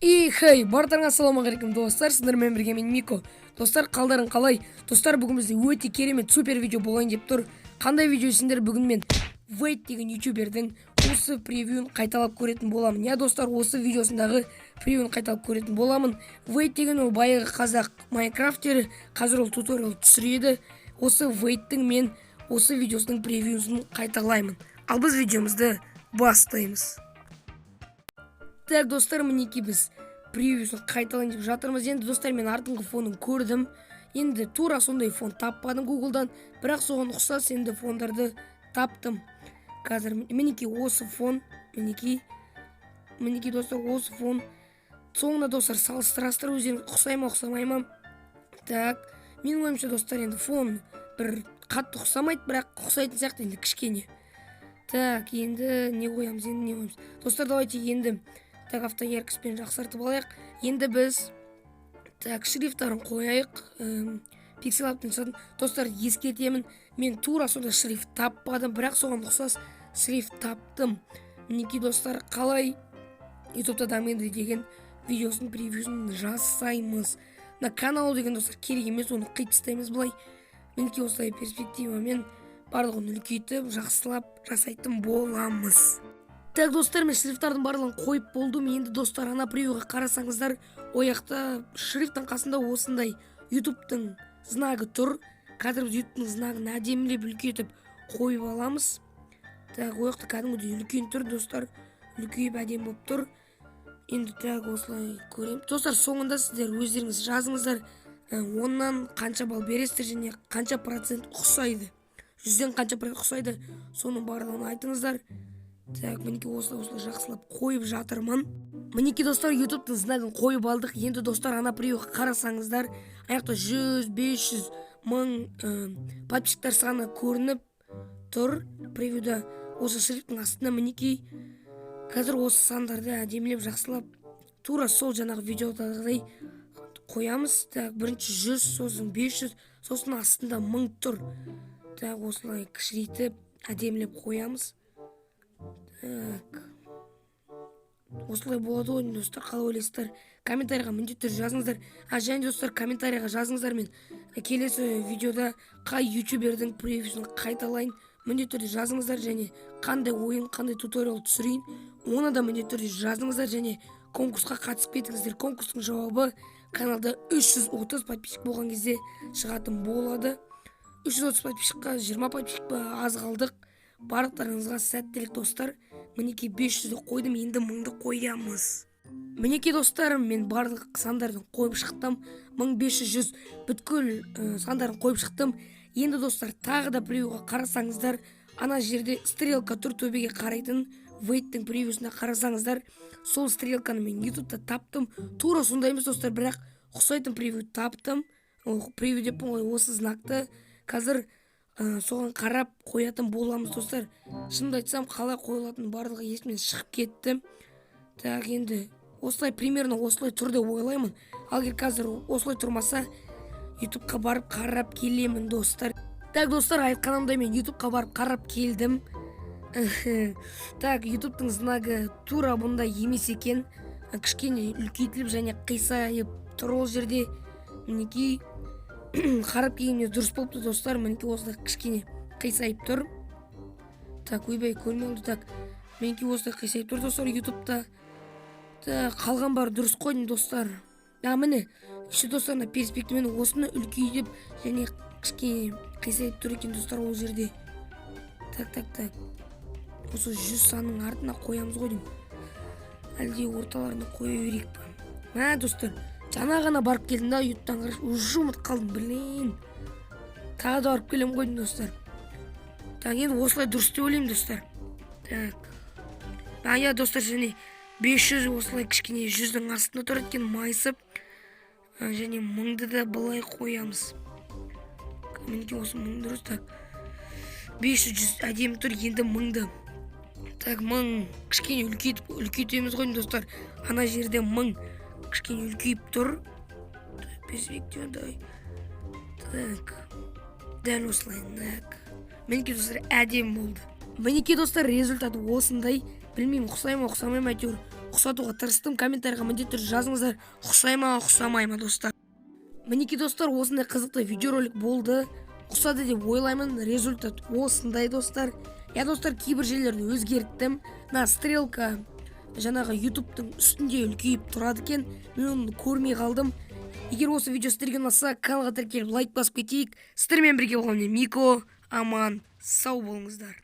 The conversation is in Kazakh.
Хей, барлықтарыңа ассалаумағалейкум достар, сіздермен бірге мен Мико. Достар, қалдарың қалай? Достар, бүгін бізде өте керемет супер видео болайын деп тұр. Қандай видео сендер бүгін мен Вейт деген ютубердің осы превьюін қайталап көретін боламын. Я достар, осы видеосындағы превьюін қайталап көретін боламын. Вейт деген ол байығы қазақ майнкрафтері, қазір ол туториал түсіреді. Осы Вейттің мен осы видеосының превьюсын қайталаймын. Ал біз видеомызды бастаймыз. Так, достар, мінекей біз превьюсын қайталайын деп жатырмыз. Енді достар, мен артыңғы фонын көрдім. Енді тура сондай фон таппадым Google'дан, бірақ соған ұқсас енді фондарды таптым. Қазір мінекей осы фон, мінекей достар, осы фон. Соңына достар салыстырастыр, өздеріңіз ұқсай ма, ұқсамай ма? Так, менің ойымша достар, енді фон бір қатты ұқсамайды, бірақ ұқсайтын сияқты енді кішкене. Так, енді не қоямыз? Достар, давайте енді автояркостьпен жақсартып алайық. Енді біз шрифтарын қояйық. Пикселаптың сатын. Достар, ескертемін, мен тура сонда шрифт таппадым, бірақ соған ұқсас шрифт таптым. Мінекей достар, қалай ютубта дамиды деген видеосын превьюсын жасаймыз. На канал деген достар керек емес, оны қиып тастаймыз былай. Мінекей осылай перспективамен барлығын үлкейтіп, жақсылап жасайтын боламыз. Так, достар, мен шрифттардың барлығын қойып болдым. Енді достар, ана превьюға қарасаңыздар, ояқта шрифттің қасында осындай ютубтың знагы тұр. Қазір біз ютубтың знагын әдемілеп үлкейтіп қойып аламыз. Так, ояқта кәдімгідей үлкен тұр, достар, үлкейіп әдем болып тұр. Енді так осылай көреміз. Достар, соңында сіздер өздеріңіз жазыңыздар, 10-нан қанша балл бересіздер және қанша процент ұқсайды. 100-ден қанша процент ұқсайды, соның барлығын айтыңыздар. Так, мінекей осылай жақсылап қойып жатырмын. Мінекей достар, ютубтың знагын қойып алдық. Енді достар, ана превьюға қарасаңыздар, аяқта 100-500 мың подписчиктер саны көрініп тұр превьюда. Осы шрифттің астына мінекей қазір осы сандарды әдемілеп жақсылап тура сол жаңағы видеодағыдай қоямыз. Так, бірінші 100, сосын 500, сосын астында 1000 тұр. Так, осылай кішірейтіп әдемілеп қоямыз. Так, осылай болады ғой достар, қалай ойлайсыздар? Комментарийға міндетті түрде жазыңыздар. Және достар, комментарийға жазыңыздар, мен келесі видеода қай ютубердің превьюсын қайталайын, міндетті түрде жазыңыздар. Және қандай ойын, қандай туториал түсірейін, оны да міндетті түрде жазыңыздар. Және конкурсқа қатысып кетіңіздер. Конкурстың жауабы каналда 330 подписчик болған кезде шығатын болады. 330 подписчикқа 20 подписчик аз қалдық. Барлықтарыңызға сәттілік достар. Мінекей 500-ді қойдым, енді 1000-ды қоямыз. Мінекей достарым, мен барлық сандарын қойып шықтым. 1500 бүткіл сандарын қойып шықтым. Енді достар, тағы да превьюға қарасаңыздар, ана жерде стрелка тұр, төбеге қарайтын. Вейттің превьюсына қарасаңыздар, сол стрелканы мен ютубта таптым. Тура сондай емес достар, бірақ ұқсайтын превью таптым. Превью деп осы знакты қазір соған қарап қоятын боламыз достар. Шынымды айтсам, қалай қойылатын барлығы есімнен шығып кетті. Так, енді осылай примерно осылай тұрды ойлаймын. Ал қазір осылай тұрмаса, ютубқа барып қарап келемін достар. Так, достар, айтқанымдай мен ютубқа барып қарап келдім. Так, ютубтың знагы тура бұндай емес екен. Кішкене үлкейтіліп және қисайып тұр ол жерде. Мінекей қарап келгенде дұрыс болыпты достар. Мінекей осылай кішкене қисайып тұр. Так, ойбай, көрмеңді. Так, мінекей осылай қисайып тұр достар ютубта. Так, қалған бар дұрыс қойдым достар. Міне, үші достарына перспективені осыны үлкейтіп және кішкене қисайып тұр екен достар ол жерде. Так. Осы 100 санның артына қоямыз ғой деймін. Әлде орталарына қоя берейік па? Достар, жаңа ғана барып келдім да, ютубтан қараш, уже ұмытып қалдым, блин. Тағы да барып келем қойдым достар. Так, енді осылай дұрыс деп ойлаймын достар. Так. Достар, және 500 осылай кішкене 100-дің астына тұр еткен майысып. Және 1000-ды да былай қоямыз. Мінекей осы 1000 дұрыс. Так, 500 әдемі тұр, енді 1000-ды. Так, 1000 кішкене үлкейтеміз ғой достар. Ана жерде 1000 кішкене үлкейіп тұр. Перспектива дай. Так, дәл осылай. Мінекей достар әдемі болды. Мінекей достар, результаты осындай. Білмеймін, ұқсай ма, ұқсамай ма, әйтеуір ұқсатуға тырыстым. Комментарийға міндетті түрде жазыңыздар, ұқсай ма ұқсамай ма достар. Мінекей достар, осындай қызықты видеоролик болды. Ұқсады деп ойлаймын. Результат осындай достар. Я достар, кейбір жерлерді өзгерттім. Стрелка жаңағы ютубтың үстінде үлкейіп тұрады екен. Мен оны көрмей қалдым. Егер осы видео сіздерге ұнаса, каналға тіркеліп лайк басып кетейік. Сіздермен бірге болған Мико. Аман, сау болыңыздар.